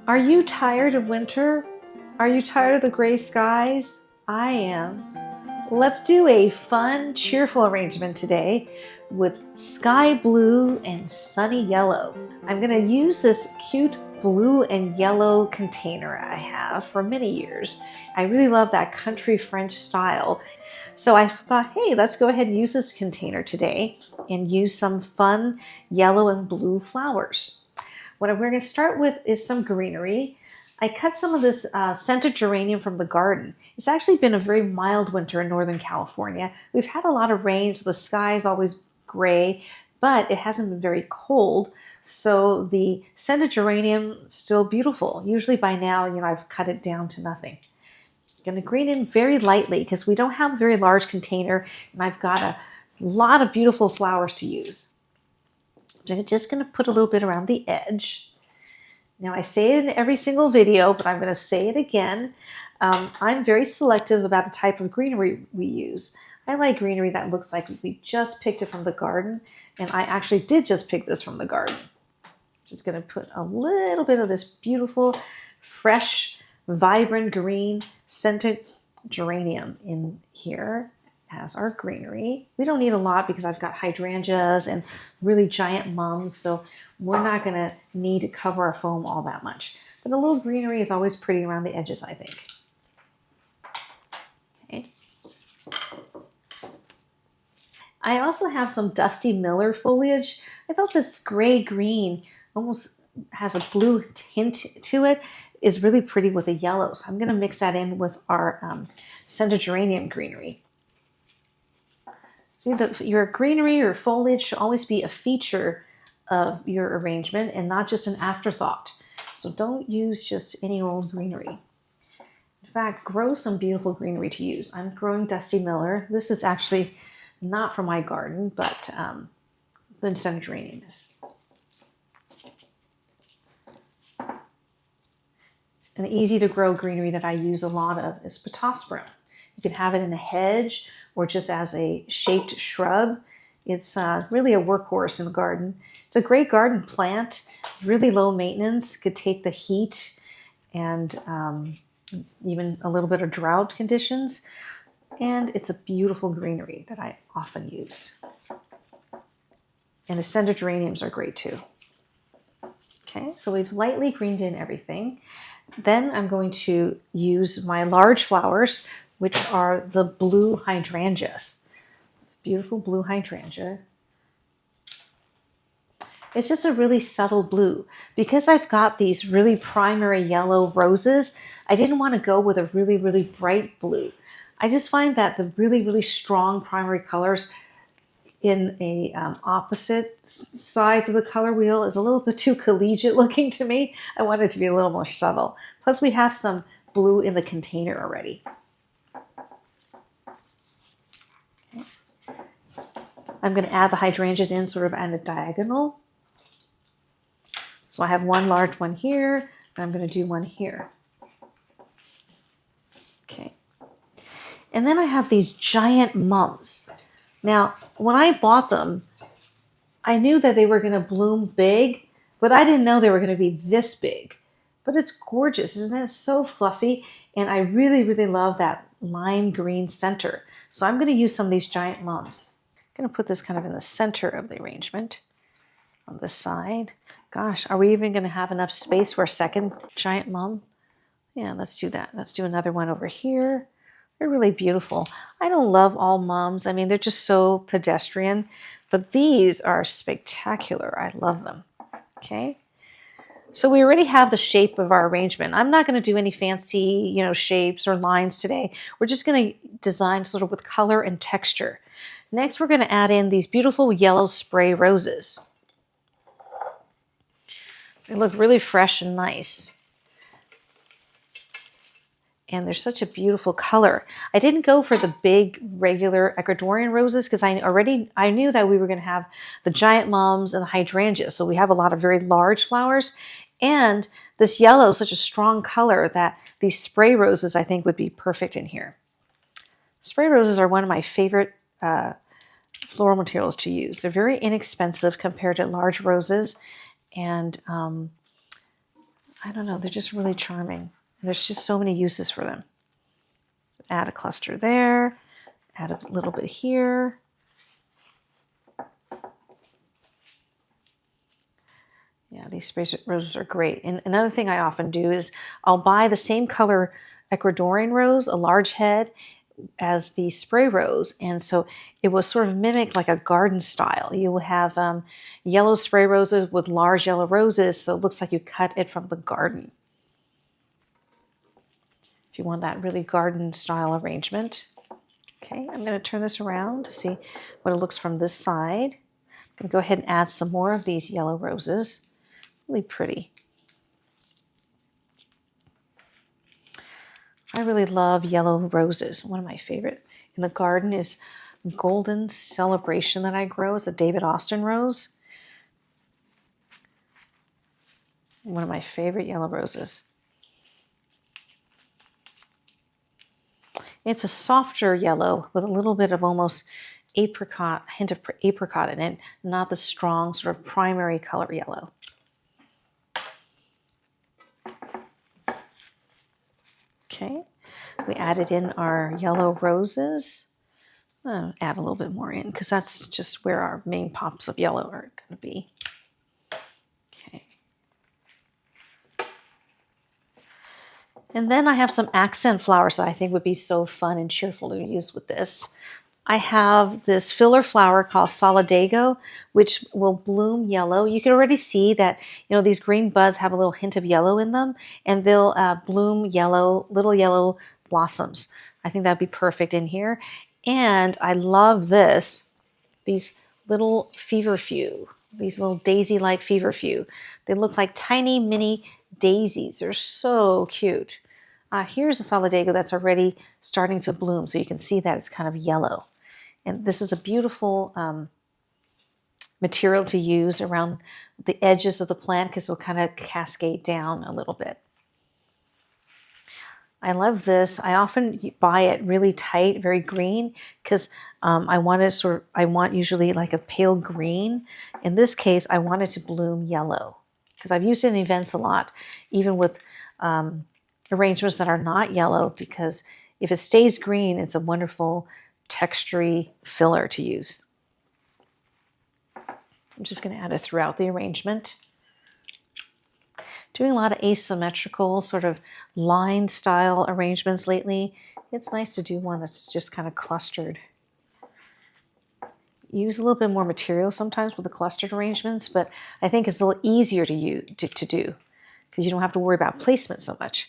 Are you tired of winter? Are you tired of the gray skies? I am. Let's do a fun, cheerful arrangement today with sky blue and sunny yellow. I'm going to use this cute blue and yellow container I have for many years. I really love that country French style. So I thought, hey, let's go ahead and use this container today and use some fun yellow and blue flowers. What we're going to start with is some greenery. I cut some of this scented geranium from the garden. It's actually been a very mild winter in Northern California. We've had a lot of rain, so the sky is always gray, but it hasn't been very cold. So the scented geranium is still beautiful. Usually by now, I've cut it down to nothing. I'm going to green in very lightly because we don't have a very large container, and I've got a lot of beautiful flowers to use. I'm just going to put a little bit around the edge. Now, I say it in every single video, but I'm going to say it again. I'm very selective about the type of greenery we use. I like greenery that looks like we just picked it from the garden, and I actually did just pick this from the garden. Just going to put a little bit of this beautiful, fresh, vibrant green scented geranium in here as our greenery. We don't need a lot because I've got hydrangeas and really giant mums, so we're not going to need to cover our foam all that much. But a little greenery is always pretty around the edges, I think. Okay. I also have some Dusty Miller foliage. I thought this gray-green almost has a blue tint to it, is really pretty with a yellow. So I'm going to mix that in with our scented geranium greenery. See, your greenery or foliage should always be a feature of your arrangement and not just an afterthought. So don't use just any old greenery. In fact, grow some beautiful greenery to use. I'm growing Dusty Miller. This is actually not from my garden, but the scented geranium is. An easy to grow greenery that I use a lot of is Pittosporum. You can have it in a hedge or just as a shaped shrub. It's really a workhorse in the garden. It's a great garden plant, really low maintenance, could take the heat and even a little bit of drought conditions. And it's a beautiful greenery that I often use. And the scented geraniums are great too. Okay, so we've lightly greened in everything. Then I'm going to use my large flowers, which are the blue hydrangeas. This beautiful blue hydrangea. It's just a really subtle blue. Because I've got these really primary yellow roses, I didn't want to go with a really, really bright blue. I just find that the really, really strong primary colors in a opposite sides of the color wheel is a little bit too collegiate looking to me. I want it to be a little more subtle. Plus we have some blue in the container already. Okay. I'm going to add the hydrangeas in sort of at a diagonal. So I have one large one here, and I'm going to do one here. Okay. And then I have these giant mums. Now, when I bought them, I knew that they were going to bloom big, but I didn't know they were going to be this big. But it's gorgeous, isn't it? It's so fluffy, and I really, really love that lime green center. So I'm going to use some of these giant mums. I'm going to put this kind of in the center of the arrangement on the side. Gosh, are we even going to have enough space for a second giant mum? Yeah, let's do that. Let's do another one over here. They're really beautiful. I don't love all mums. I mean, they're just so pedestrian, but these are spectacular. I love them. Okay. So we already have the shape of our arrangement. I'm not going to do any fancy, shapes or lines today. We're just going to design sort of with color and texture. Next, we're going to add in these beautiful yellow spray roses. They look really fresh and nice. And they're such a beautiful color. I didn't go for the big, regular Ecuadorian roses because I knew that we were going to have the giant mums and the hydrangeas. So we have a lot of very large flowers. And this yellow is such a strong color that these spray roses, I think, would be perfect in here. Spray roses are one of my favorite floral materials to use. They're very inexpensive compared to large roses. And I don't know, they're just really charming. There's just so many uses for them. So add a cluster there, add a little bit here. Yeah, these spray roses are great. And another thing I often do is I'll buy the same color Ecuadorian rose, a large head, as the spray rose. And so it will sort of mimic like a garden style. You will have yellow spray roses with large yellow roses. So it looks like you cut it from the garden. If you want that really garden style arrangement. Okay, I'm going to turn this around to see what it looks from this side. I'm going to go ahead and add some more of these yellow roses. Really pretty. I really love yellow roses. One of my favorite in the garden is Golden Celebration that I grow. It's a David Austin rose. One of my favorite yellow roses. It's a softer yellow with a little bit of almost apricot, hint of apricot in it, not the strong sort of primary color yellow. Okay, we added in our yellow roses. Add a little bit more in because that's just where our main pops of yellow are going to be. Okay. And then I have some accent flowers that I think would be so fun and cheerful to use with this. I have this filler flower called Solidago, which will bloom yellow. You can already see that, you know, these green buds have a little hint of yellow in them, and they'll bloom yellow, little yellow blossoms. I think that'd be perfect in here. And I love these little feverfew, these little daisy-like feverfew. They look like tiny mini daisies. They're so cute. Here's a Solidago that's already starting to bloom, so you can see that it's kind of yellow. And this is a beautiful material to use around the edges of the plant because it'll kind of cascade down a little bit. I love this. I often buy it really tight, very green, because I want usually like a pale green. In this case, I want it to bloom yellow because I've used it in events a lot, even with arrangements that are not yellow, because if it stays green, it's a wonderful textury filler to use. I'm just going to add it throughout the arrangement. Doing a lot of asymmetrical sort of line style arrangements lately. It's nice to do one that's just kind of clustered. Use a little bit more material sometimes with the clustered arrangements, but I think it's a little easier to do because you don't have to worry about placement so much.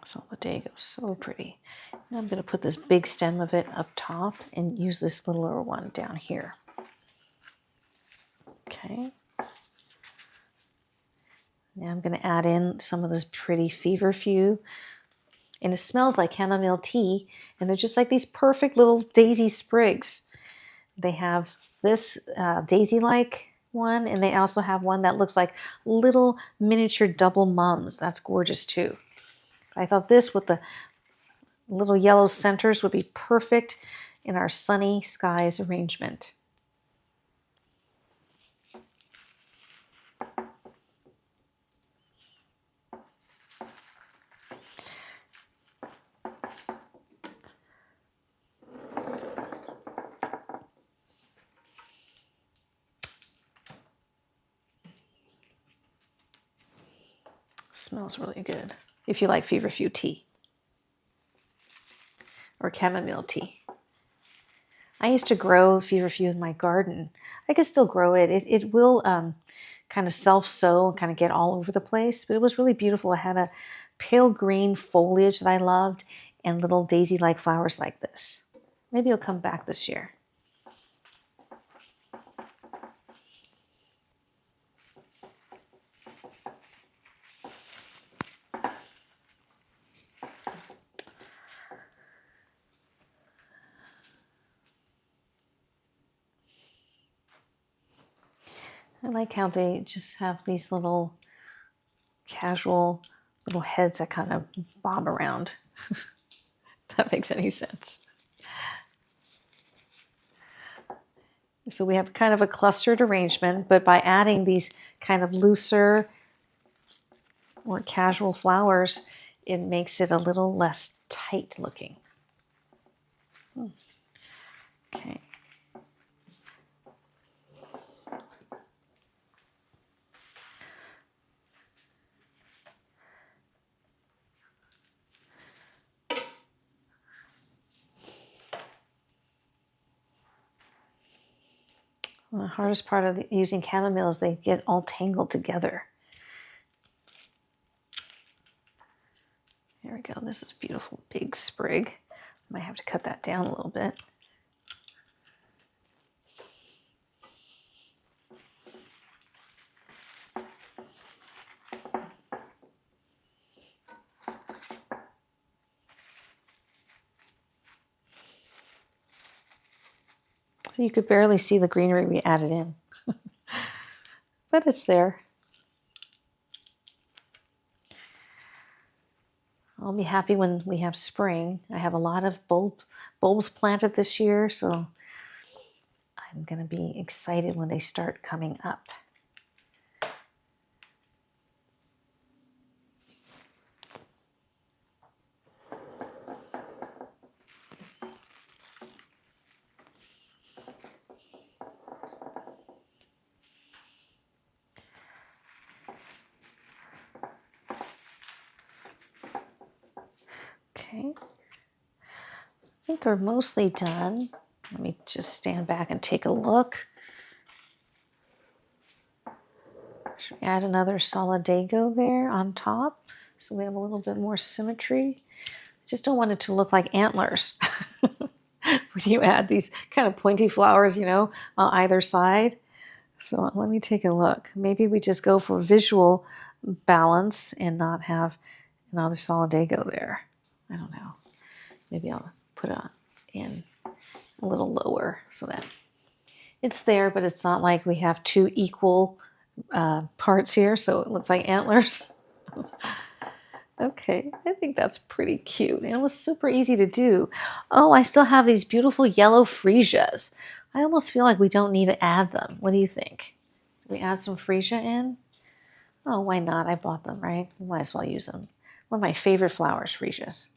Solidago, so pretty. Now I'm going to put this big stem of it up top and use this littler one down here. Okay. Now I'm going to add in some of this pretty feverfew. And it smells like chamomile tea. And they're just like these perfect little daisy sprigs. They have this daisy-like one, and they also have one that looks like little miniature double mums. That's gorgeous too. I thought this with the little yellow centers would be perfect in our sunny skies arrangement. Smells really good. If you like feverfew tea or chamomile tea. I used to grow feverfew in my garden. I could still grow it. It will kind of self-sow and kind of get all over the place, but it was really beautiful. I had a pale green foliage that I loved and little daisy-like flowers like this. Maybe it'll come back this year. I like how they just have these little casual little heads that kind of bob around. that makes any sense. So we have kind of a clustered arrangement, but by adding these kind of looser or casual flowers, it makes it a little less tight looking. Okay. The hardest part of using chamomile is they get all tangled together. Here we go. This is a beautiful big sprig. Might have to cut that down a little bit. So you could barely see the greenery we added in, but it's there. I'll be happy when we have spring. I have a lot of bulbs planted this year, so I'm going to be excited when they start coming up. Okay, I think we're mostly done. Let me just stand back and take a look. Should we add another solidago there on top so we have a little bit more symmetry? Just don't want it to look like antlers when you add these kind of pointy flowers, you know, on either side. So let me take a look. Maybe we just go for visual balance and not have another solidago there. I don't know. Maybe I'll put it in a little lower so that it's there, but it's not like we have two equal parts here, so it looks like antlers. Okay, I think that's pretty cute. And it was super easy to do. Oh, I still have these beautiful yellow freesias. I almost feel like we don't need to add them. What do you think? Do we add some freesia in? Oh, why not? I bought them, right? We might as well use them. One of my favorite flowers, freesias.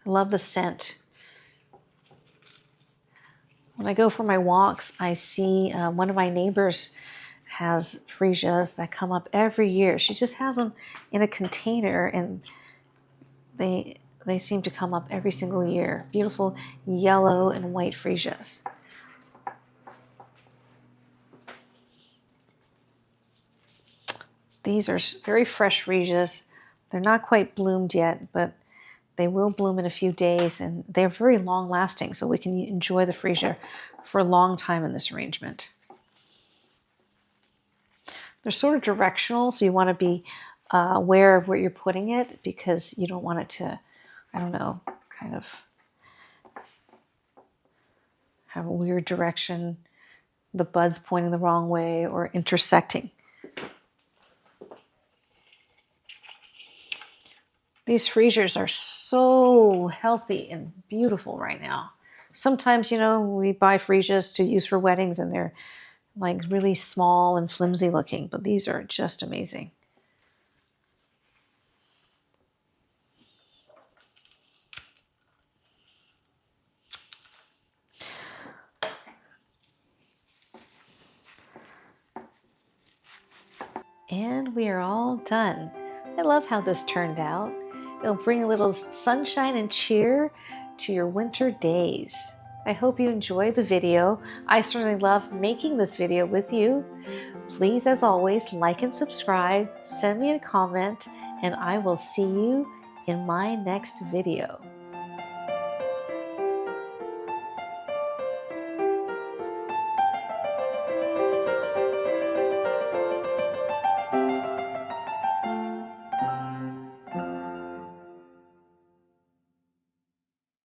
I love the scent. When I go for my walks, I see one of my neighbors has freesias that come up every year. She just has them in a container, and they seem to come up every single year. Beautiful yellow and white freesias. These are very fresh freesias. They're not quite bloomed yet, but they will bloom in a few days, and they're very long lasting, so we can enjoy the freesia for a long time in this arrangement. They're sort of directional, so you want to be aware of where you're putting it, because you don't want it to, I don't know, kind of have a weird direction, the buds pointing the wrong way or intersecting. These freesias are so healthy and beautiful right now. Sometimes, you know, we buy freesias to use for weddings and they're like really small and flimsy looking, but these are just amazing. And we are all done. I love how this turned out. It'll bring a little sunshine and cheer to your winter days. I hope you enjoyed the video. I certainly love making this video with you. Please, as always, like and subscribe, send me a comment, and I will see you in my next video.